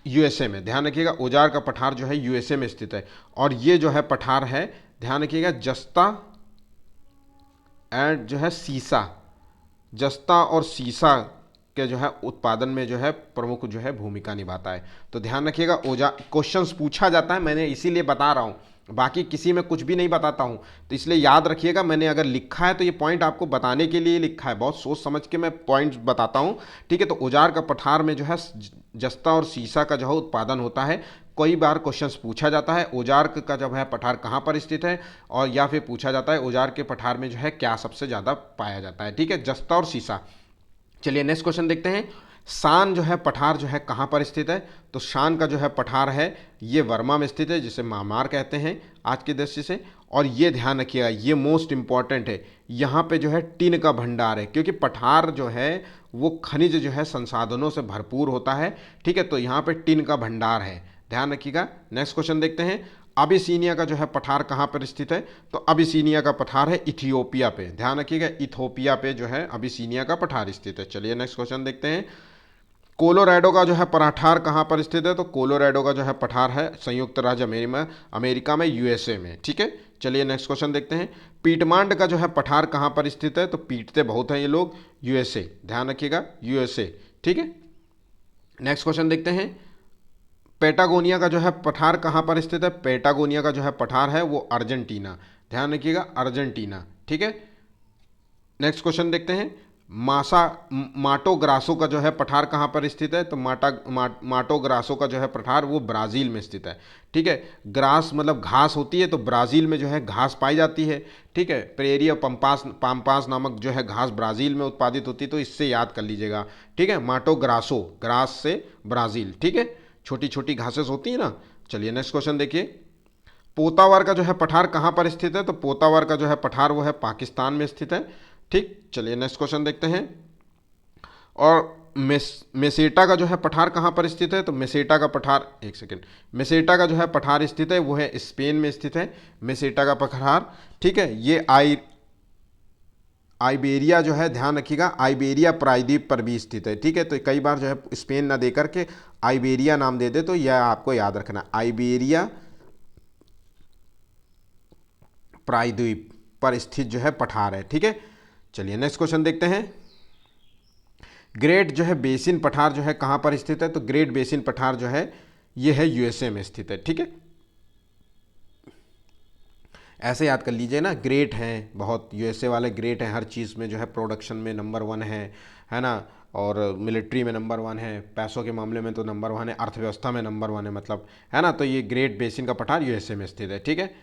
यूएसए में। ध्यान रखिएगा, ओजार का पठार जो है यूएसए में स्थित है। और ये जो है पठार है, ध्यान रखिएगा, जस्ता एंड जो है सीसा, जस्ता और सीसा के जो है उत्पादन में जो है प्रमुख जो है भूमिका निभाता है। तो ध्यान रखिएगा, ओजार क्वेश्चंस पूछा जाता है, मैंने इसीलिए बता रहा हूँ, बाकी किसी में कुछ भी नहीं बताता हूँ। तो इसलिए याद रखिएगा, मैंने अगर लिखा है तो ये पॉइंट आपको बताने के लिए लिखा है, बहुत सोच समझ के मैं पॉइंट्स बताता हूँ, ठीक है। तो औजार का पठार में जो है जस्ता और सीसा का जो है उत्पादन होता है। कई बार क्वेश्चंस पूछा जाता है औजार का जो है पठार कहाँ पर स्थित है, और या फिर पूछा जाता है औजार के पठार में जो है क्या सबसे ज़्यादा पाया जाता है, ठीक है, जस्ता और सीसा। चलिए नेक्स्ट क्वेश्चन देखते हैं। शान जो है पठार जो है कहाँ पर स्थित है? तो शान का जो है पठार है ये वर्मा में स्थित है, जिसे मामार कहते हैं आज की दृष्टि से। और ये ध्यान रखिएगा, ये मोस्ट इंपॉर्टेंट है, यहाँ पे जो है टिन का भंडार है, क्योंकि पठार जो है वो खनिज जो है संसाधनों से भरपूर होता है, ठीक है। तो यहाँ पे टिन का भंडार है, ध्यान रखिएगा। नेक्स्ट क्वेश्चन देखते हैं। अबिसीनिया का जो है पठार कहाँ पर स्थित है? तो अबिसीनिया का पठार है इथियोपिया पे, ध्यान रखिएगा, इथियोपिया पे जो है अबिसीनिया का पठार स्थित है। चलिए नेक्स्ट क्वेश्चन देखते हैं। कोलोराडो का जो है पठार कहाँ पर स्थित है? तो कोलोराडो का जो है पठार है संयुक्त राज्य अमेरिका में, यूएसए में, ठीक है। चलिए नेक्स्ट क्वेश्चन देखते हैं। पीटमांड का जो है पठार कहाँ पर स्थित है? तो पीटते बहुत हैं ये लोग, यूएसए, ध्यान रखिएगा, यूएसए, ठीक है। नेक्स्ट क्वेश्चन देखते हैं। पेटागोनिया का जो है पठार कहाँ पर स्थित है? पेटागोनिया का जो है पठार है वो अर्जेंटीना, ध्यान रखिएगा, अर्जेंटीना, ठीक है। नेक्स्ट क्वेश्चन देखते हैं। माटो ग्रासो का जो है पठार कहाँ पर स्थित है? तो माटो ग्रासो का जो है पठार वो ब्राज़ील में स्थित है, ठीक है। ग्रास मतलब घास होती है, तो ब्राज़ील में जो है घास पाई जाती है, ठीक है। प्रेरिया पाम्पास नामक जो है घास ब्राज़ील में उत्पादित होती है, तो इससे याद कर लीजिएगा, ठीक है। माटो ग्रासो, ग्रास से ब्राज़ील, ठीक है, छोटी छोटी घासें होती हैं ना। चलिए नेक्स्ट क्वेश्चन देखिए। पोतावर का जो है पठार कहाँ पर स्थित है? तो पोतावर का जो है पठार वो है पाकिस्तान में स्थित है, ठीक। चलिए नेक्स्ट क्वेश्चन देखते हैं। और मेसेटा का जो है पठार कहाँ पर स्थित है? तो मेसेटा का पठार, एक सेकेंड, मेसेटा का जो है पठार स्थित है वो है स्पेन में स्थित है, मेसेटा का पठार, ठीक है। ये आइबेरिया जो है, ध्यान रखिएगा, आइबेरिया प्रायद्वीप पर भी स्थित है, ठीक है। तो कई बार जो है स्पेन ना दे करके आइबेरिया नाम दे दे, तो यह आपको याद रखना, आइबेरिया प्रायद्वीप पर स्थित जो है पठार है, ठीक है। चलिए नेक्स्ट क्वेश्चन देखते हैं। ग्रेट जो है बेसिन पठार जो है कहाँ पर स्थित है? तो ग्रेट बेसिन पठार जो है ये है यूएसए में स्थित है, ठीक है। ऐसे याद कर लीजिए ना, ग्रेट हैं बहुत, यूएसए वाले ग्रेट हैं, हर चीज़ में जो है प्रोडक्शन में नंबर 1 है ना, और मिलिट्री में नंबर 1 है, पैसों के मामले में तो नंबर 1 है, अर्थव्यवस्था में नंबर 1 है, मतलब, है ना। तो ये ग्रेट बेसिन का पठार यूएसए में स्थित है, ठीक है।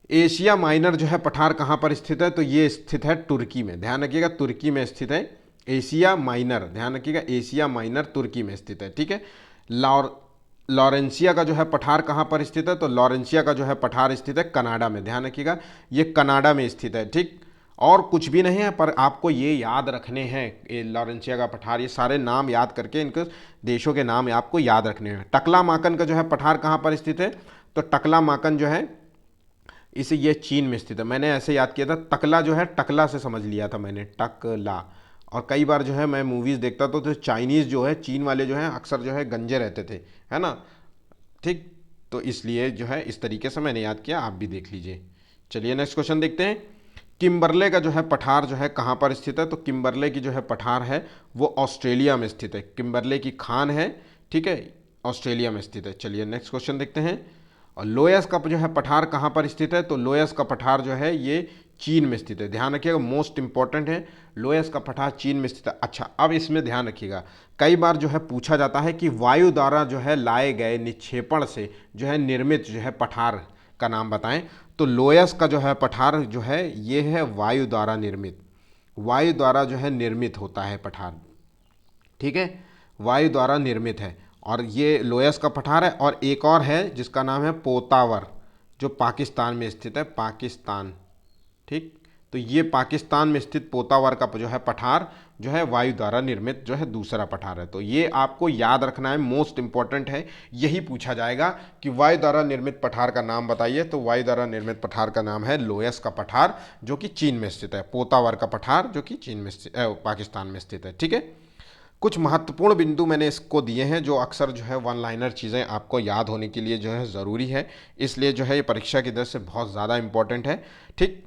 एशिया माइनर जो है पठार कहाँ पर स्थित है? तो ये स्थित है तुर्की में, ध्यान रखिएगा, तुर्की में स्थित है एशिया माइनर, ध्यान रखिएगा, एशिया माइनर तुर्की में स्थित है, ठीक है। लॉरेंसिया का जो है पठार कहाँ पर स्थित है? तो लॉरेंसिया का जो है पठार स्थित है कनाडा में, ध्यान रखिएगा, ये कनाडा में स्थित है, ठीक। और कुछ भी नहीं है, पर आपको ये याद रखने हैं, ये लॉरेंसिया का पठार, ये सारे नाम याद करके इनके देशों के नाम आपको याद रखने हैं। टकला माकन का जो है पठार कहाँ पर स्थित है? तो टकला माकन जो है इसे, ये चीन में स्थित है। मैंने ऐसे याद किया था, तकला जो है टकला से समझ लिया था मैंने, टकला। और कई बार जो है मैं मूवीज़ देखता तो चाइनीज़ जो है, चीन वाले जो है अक्सर जो है गंजे रहते थे, है ना, ठीक। तो इसलिए जो है इस तरीके से मैंने याद किया, आप भी देख लीजिए। चलिए नेक्स्ट क्वेश्चन देखते हैं। किम्बरले का जो है पठार जो है कहाँ पर स्थित है? तो किम्बरले की जो है पठार है वो ऑस्ट्रेलिया में स्थित है, किम्बरले की खान है, ठीक है, ऑस्ट्रेलिया में स्थित है। चलिए नेक्स्ट क्वेश्चन देखते हैं। और लोयस का जो है पठार कहाँ पर स्थित है? तो लोयस का पठार जो है ये चीन में स्थित है, ध्यान रखिएगा, मोस्ट इंपॉर्टेंट है, लोयस का पठार चीन में स्थित है। अच्छा, अब इसमें ध्यान रखिएगा, कई बार जो है पूछा जाता है कि वायु द्वारा जो है लाए गए निक्षेपण से जो है निर्मित जो है पठार का नाम बताएं। तो लोयस का जो है पठार जो है ये है वायु द्वारा निर्मित, वायु द्वारा जो है निर्मित होता है पठार, ठीक है, वायु द्वारा निर्मित है, और ये लोयस का पठार है। और एक और है जिसका नाम है पोतावर, जो पाकिस्तान में स्थित है, पाकिस्तान, ठीक। तो ये पाकिस्तान में स्थित पोतावर का जो है पठार जो है वायु द्वारा निर्मित जो है दूसरा पठार है। तो ये आपको याद रखना है, मोस्ट इंपॉर्टेंट है। यही पूछा जाएगा कि वायु द्वारा निर्मित पठार का नाम बताइए, तो वायु द्वारा निर्मित पठार का नाम है लोयस का पठार, जो कि चीन में स्थित है। पोतावर का पठार जो कि चीन में स्थित पाकिस्तान में स्थित है। ठीक है, कुछ महत्वपूर्ण बिंदु मैंने इसको दिए हैं जो अक्सर जो है वन लाइनर चीज़ें आपको याद होने के लिए जो है ज़रूरी है, इसलिए जो है ये परीक्षा की दृष्टि से बहुत ज़्यादा इंपॉर्टेंट है। ठीक,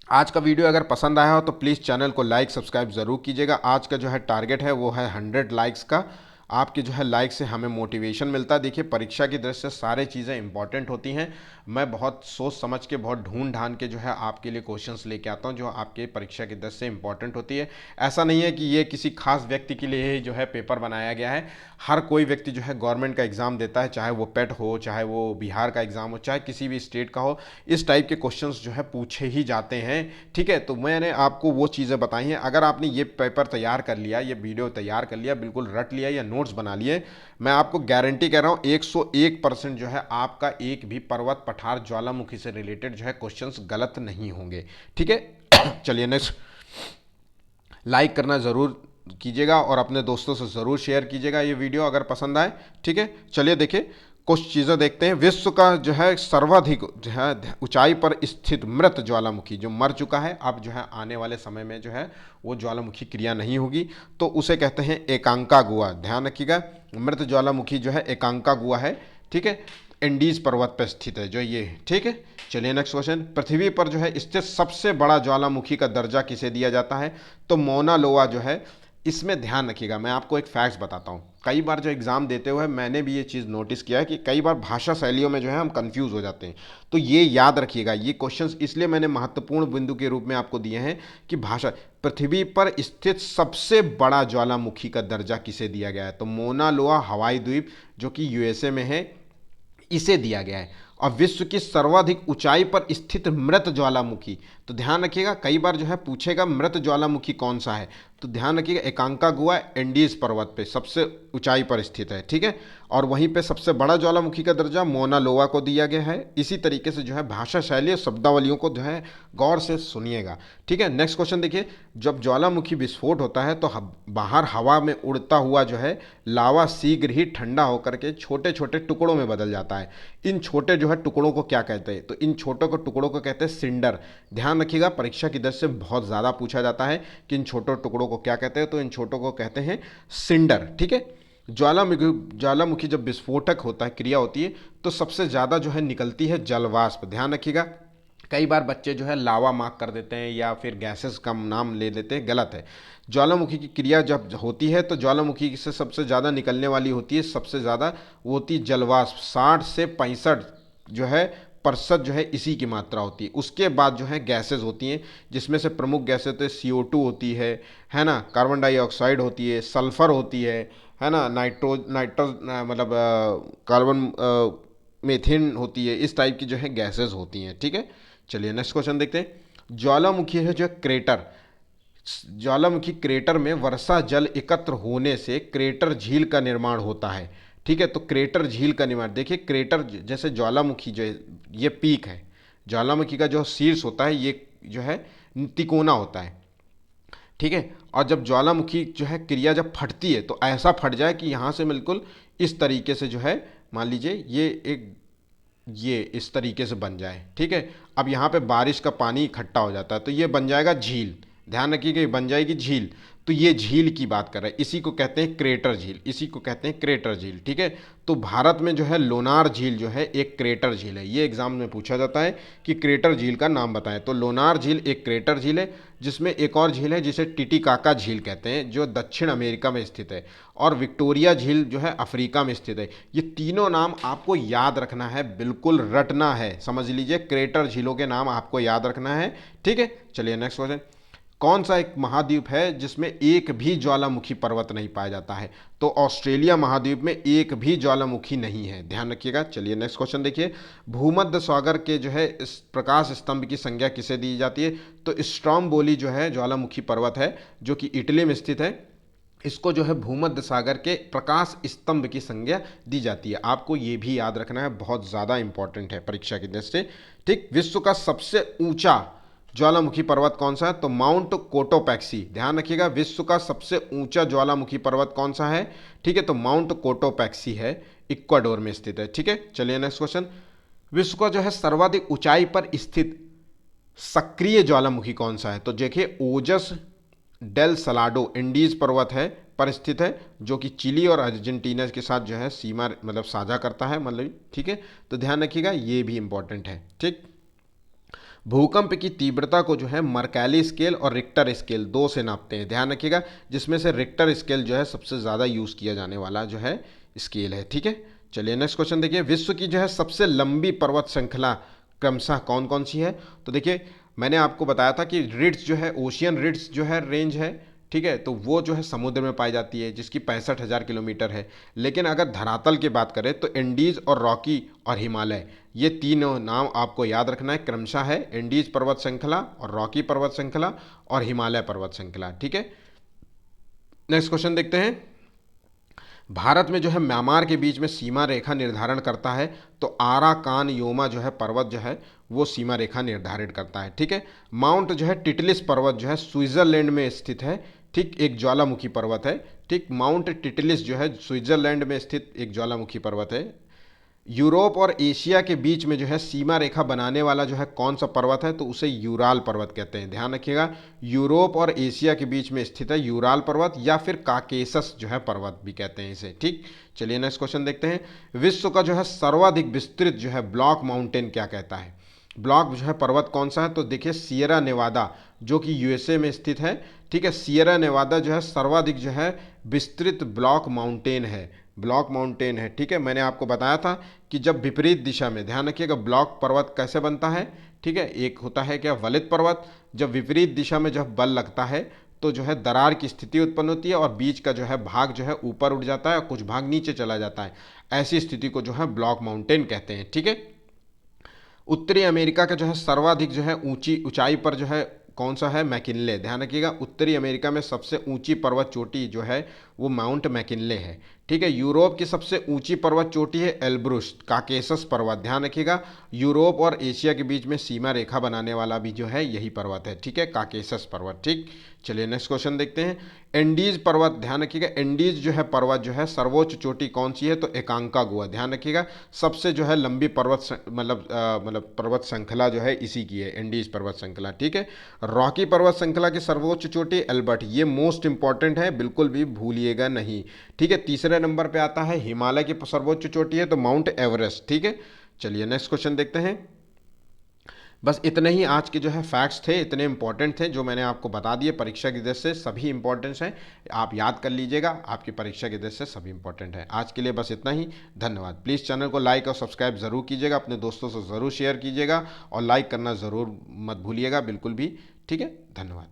आज का वीडियो अगर पसंद आया हो तो प्लीज़ चैनल को लाइक सब्सक्राइब ज़रूर कीजिएगा। आज का जो है टारगेट है वो है 100 लाइक्स का। आपके जो है लाइक से हमें मोटिवेशन मिलता है। देखिए, परीक्षा की दृष्टि से सारी चीज़ें इंपॉर्टेंट होती हैं। मैं बहुत सोच समझ के, बहुत ढूंढ ढांड के जो है आपके लिए क्वेश्चंस लेके आता हूं जो आपके परीक्षा की दृष्टि से इंपॉर्टेंट होती है। ऐसा नहीं है कि ये किसी खास व्यक्ति के लिए ही जो है पेपर बनाया गया है। हर कोई व्यक्ति जो है गवर्नमेंट का एग्जाम देता है, चाहे वो पेट हो, चाहे वो बिहार का एग्जाम हो, चाहे किसी भी स्टेट का हो, इस टाइप के क्वेश्चंस जो है पूछे ही जाते हैं। ठीक है, तो मैंने आपको वो चीज़ें बताई हैं। अगर आपने ये पेपर तैयार कर लिया, ये वीडियो तैयार कर लिया, बिल्कुल रट लिया या नोट्स बना लिए, मैं आपको गारंटी कह रहा हूँ 101% जो है आपका एक भी पर्वत, पठार, ज्वालामुखी से रिलेटेड जो है क्वेश्चंस गलत नहीं होंगे। ठीक है चलिए नेक्स्ट, लाइक करना ज़रूर कीजिएगा और अपने दोस्तों से ज़रूर शेयर कीजिएगा ये वीडियो अगर पसंद आए। ठीक है, चलिए देखिए कुछ चीज़ें देखते हैं। विश्व का जो है सर्वाधिक जो है ऊंचाई पर स्थित मृत ज्वालामुखी, जो मर चुका है, अब जो है आने वाले समय में जो है वो ज्वालामुखी क्रिया नहीं होगी, तो उसे कहते हैं एकांकागुआ। ध्यान रखिएगा, मृत ज्वालामुखी जो है एकांकागुआ है। ठीक है, एंडीज पर्वत पर स्थित है जो ये। ठीक है, चलिए नेक्स्ट क्वेश्चन, पृथ्वी पर जो है स्थित सबसे बड़ा ज्वालामुखी का दर्जा किसे दिया जाता है? तो मौना लोआ जो है। इसमें ध्यान रखिएगा, मैं आपको एक फैक्ट्स बताता हूँ। कई बार जो एग्ज़ाम देते हुए मैंने भी ये चीज़ नोटिस किया है कि कई बार भाषा शैलियों में जो है हम कंफ्यूज हो जाते हैं। तो ये याद रखिएगा, ये क्वेश्चंस इसलिए मैंने महत्वपूर्ण बिंदु के रूप में आपको दिए हैं कि भाषा, पृथ्वी पर स्थित सबसे बड़ा ज्वालामुखी का दर्जा किसे दिया गया है? तो मोना लोआ हवाई द्वीप जो कि यूएसए में है, इसे दिया गया है। और विश्व की सर्वाधिक ऊंचाई पर स्थित मृत ज्वालामुखी, तो ध्यान रखिएगा कई बार जो है पूछेगा मृत ज्वालामुखी कौन सा है, तो ध्यान रखिएगा एकांकागुआ एंडीज पर्वत पे सबसे ऊंचाई पर स्थित है। ठीक है, और वहीं पे सबसे बड़ा ज्वालामुखी का दर्जा मोना लोआ को दिया गया है। इसी तरीके से जो है भाषा शैली और शब्दावलियों को जो है गौर से सुनिएगा। ठीक है, नेक्स्ट क्वेश्चन देखिए, जब ज्वालामुखी विस्फोट होता है तो बाहर हवा में उड़ता हुआ जो है लावा शीघ्र ही ठंडा होकर के छोटे छोटे टुकड़ों में बदल जाता है। इन छोटे जो है टुकड़ों को क्या कहते हैं? तो इन छोटे को टुकड़ों को कहते हैं सिंडर। ध्यान रखिएगा, परीक्षा की दृष्टि से बहुत ज़्यादा पूछा जाता है कि इन छोटे टुकड़ों को क्या कहते हैं, तो इन छोटों को कहते हैं सिंडर। ठीक है, ज्वालामुखी जब विस्फोटक होता है, क्रिया होती है, तो सबसे ज़्यादा जो है निकलती है जलवाष्प। ध्यान रखिएगा, कई बार बच्चे जो है लावा मार्क कर देते हैं या फिर गैसेस का नाम ले लेते हैं, गलत है। ज्वालामुखी की क्रिया जब होती है तो ज्वालामुखी से सबसे ज़्यादा निकलने वाली होती है, सबसे ज़्यादा वो होती है जलवाष्प। 60 से 65 जो है प्रतिशत जो है इसी की मात्रा होती है। उसके बाद जो है गैसेज होती हैं, जिसमें से प्रमुख गैसें तो CO2 होती है ना, कार्बन डाइऑक्साइड होती है, सल्फर होती है ना, मतलब कार्बन मीथेन होती है। इस टाइप की जो है गैसेज होती हैं। ठीक है, चलिए नेक्स्ट क्वेश्चन देखते हैं। ज्वालामुखी है जो क्रेटर, ज्वालामुखी क्रेटर में वर्षा जल एकत्र होने से क्रेटर झील का निर्माण होता है। ठीक है, तो क्रेटर झील का निर्माण, देखिए क्रेटर जैसे ज्वालामुखी जो है ये पीक है, ज्वालामुखी का जो शीर्ष होता है ये जो है तिकोना होता है। ठीक है, और जब ज्वालामुखी जो है क्रिया जब फटती है तो ऐसा फट जाए कि यहाँ से बिल्कुल इस तरीके से जो है, मान लीजिए ये इस तरीके से बन जाए। ठीक है, अब यहाँ पे बारिश का पानी इकट्ठा हो जाता है तो ये बन जाएगा झील। ध्यान रखिएगा, ये बन जाएगी झील। तो ये झील की बात कर रहे हैं, इसी को कहते हैं क्रेटर झील, इसी को कहते हैं क्रेटर झील। ठीक है, तो भारत में जो है लोनार झील जो है एक क्रेटर झील है। ये एग्जाम में पूछा जाता है कि क्रेटर झील का नाम बताएं, तो लोनार झील एक क्रेटर झील है। जिसमें एक और झील है जिसे टिटिकाका झील कहते हैं, जो दक्षिण अमेरिका में स्थित है, और विक्टोरिया झील जो है अफ्रीका में स्थित है। ये तीनों नाम आपको याद रखना है, बिल्कुल रटना है, समझ लीजिए क्रेटर झीलों के नाम आपको याद रखना है। ठीक है, चलिए नेक्स्ट क्वेश्चन, कौन सा एक महाद्वीप है जिसमें एक भी ज्वालामुखी पर्वत नहीं पाया जाता है? तो ऑस्ट्रेलिया महाद्वीप में एक भी ज्वालामुखी नहीं है। ध्यान रखिएगा। चलिए नेक्स्ट क्वेश्चन देखिए, भूमध्य सागर के जो है इस प्रकाश स्तंभ की संज्ञा किसे दी जाती है? तो स्ट्रोम्बोली जो है ज्वालामुखी पर्वत है जो कि इटली में स्थित है, इसको जो है भूमध्य सागर के प्रकाश स्तंभ की संज्ञा दी जाती है। आपको ये भी याद रखना है, बहुत ज़्यादा इंपॉर्टेंट है परीक्षा की दृष्टि से। ठीक, विश्व का सबसे ऊंचा ज्वालामुखी पर्वत कौन सा है? तो माउंट कोटोपैक्सी। ध्यान रखिएगा, विश्व का सबसे ऊंचा ज्वालामुखी पर्वत कौन सा है? ठीक है, तो माउंट कोटोपैक्सी है, इक्वाडोर में स्थित है। ठीक है, चलिए नेक्स्ट क्वेश्चन। विश्व का जो है सर्वाधिक ऊंचाई पर स्थित सक्रिय ज्वालामुखी कौन सा है? तो देखिए, ओजस डेल सलाडो इंडीज पर्वत है पर स्थित है, जो कि चिली और अर्जेंटीना के साथ जो है सीमा मतलब साझा करता है, मतलब ठीक है। तो ध्यान रखिएगा, ये भी इंपॉर्टेंट है। ठीक, भूकंप की तीव्रता को जो है मर्कैली स्केल और रिक्टर स्केल दो से नापते हैं। ध्यान रखिएगा, जिसमें से रिक्टर स्केल जो है सबसे ज़्यादा यूज़ किया जाने वाला जो है स्केल है। ठीक है, चलिए नेक्स्ट क्वेश्चन देखिए। विश्व की जो है सबसे लंबी पर्वत श्रृंखला क्रमशः कौन कौन सी है? तो देखिए, मैंने आपको बताया था कि रिड्स जो है, ओशियन रिड्स जो है रेंज है, ठीक है, तो वो जो है समुद्र में पाई जाती है, जिसकी 65,000 किलोमीटर है। लेकिन अगर धरातल की बात करें तो इंडीज और रॉकी और हिमालय, ये तीनों नाम आपको याद रखना है, क्रमशः है इंडीज पर्वत श्रृंखला और रॉकी पर्वत श्रृंखला और हिमालय पर्वत श्रृंखला। ठीक है, नेक्स्ट क्वेश्चन देखते हैं। भारत में जो है म्यांमार के बीच में सीमा रेखा निर्धारण करता है, तो आराकान योमा जो है पर्वत जो है वो सीमा रेखा निर्धारित करता है। ठीक है, माउंट जो है टिटलिस पर्वत जो है स्विट्जरलैंड में स्थित है। ठीक, एक ज्वालामुखी पर्वत है। ठीक, माउंट टिटलिस जो है स्विट्जरलैंड में स्थित एक ज्वालामुखी पर्वत है। यूरोप और एशिया के बीच में जो है सीमा रेखा बनाने वाला जो है कौन सा पर्वत है? तो उसे यूराल पर्वत कहते हैं। ध्यान रखिएगा, यूरोप और एशिया के बीच में स्थित है यूराल पर्वत, या फिर काकेसस जो है पर्वत भी कहते हैं इसे। ठीक, चलिए नेक्स्ट क्वेश्चन देखते हैं। विश्व का जो है सर्वाधिक विस्तृत जो है ब्लॉक माउंटेन क्या कहता है? ब्लॉक जो है पर्वत कौन सा है? तो देखिए, सियरा नेवादा, जो कि यूएसए में स्थित है। ठीक है, सियरा नेवादा जो है सर्वाधिक जो है विस्तृत ब्लॉक माउंटेन है, ब्लॉक माउंटेन है। ठीक है, मैंने आपको बताया था कि जब विपरीत दिशा में, ध्यान रखिएगा, ब्लॉक पर्वत कैसे बनता है? ठीक है, एक होता है क्या, वलित पर्वत, जब विपरीत दिशा में जब बल लगता है तो जो है दरार की स्थिति उत्पन्न होती है और बीच का जो है भाग जो है ऊपर उठ जाता है और कुछ भाग नीचे चला जाता है। ऐसी स्थिति को जो है ब्लॉक माउंटेन कहते हैं। ठीक है, उत्तरी अमेरिका का जो है सर्वाधिक जो है ऊंची ऊंचाई पर जो है कौन सा है? मैकिनले। ध्यान रखिएगा, उत्तरी अमेरिका में सबसे ऊंची पर्वत चोटी जो है वो माउंट मैकिनले है। ठीक है, यूरोप की सबसे ऊंची पर्वत चोटी है एल्ब्रुस काकेसस पर्वत। ध्यान रखिएगा, यूरोप और एशिया के बीच में सीमा रेखा बनाने वाला भी जो है यही पर्वत है। ठीक है, काकेसस पर्वत। ठीक, चलिए नेक्स्ट क्वेश्चन देखते हैं। एंडीज पर्वत, ध्यान रखिएगा, एंडीज जो है पर्वत जो है सर्वोच्च चोटी कौन सी है? तो एकांका गुहा। ध्यान रखिएगा, सबसे जो है लंबी पर्वत मतलब पर्वत श्रृंखला जो है इसी की है, एंडीज पर्वत श्रृंखला। ठीक है, रॉकी पर्वत श्रृंखला की सर्वोच्च चोटी एल्बर्ट, ये मोस्ट इंपॉर्टेंट है, बिल्कुल भी भूलिएगा नहीं। ठीक है, तीसरे नंबर पे आता है हिमालय की सर्वोच्च चोटी है तो माउंट एवरेस्ट। ठीक है, चलिए नेक्स्ट क्वेश्चन देखते हैं। बस इतने ही आज के जो है फैक्ट्स थे, इतने इंपॉर्टेंट थे जो मैंने आपको बता दिए परीक्षा की दृष्टि से, सभी इंपॉर्टेंट्स हैं, आप याद कर लीजिएगा, आपकी परीक्षा की दृष्टि से सभी इंपॉर्टेंट है। आज के लिए बस इतना ही, धन्यवाद। प्लीज़ चैनल को लाइक और सब्सक्राइब ज़रूर कीजिएगा, अपने दोस्तों से ज़रूर शेयर कीजिएगा और लाइक करना ज़रूर मत भूलिएगा, बिल्कुल भी। ठीक है, धन्यवाद।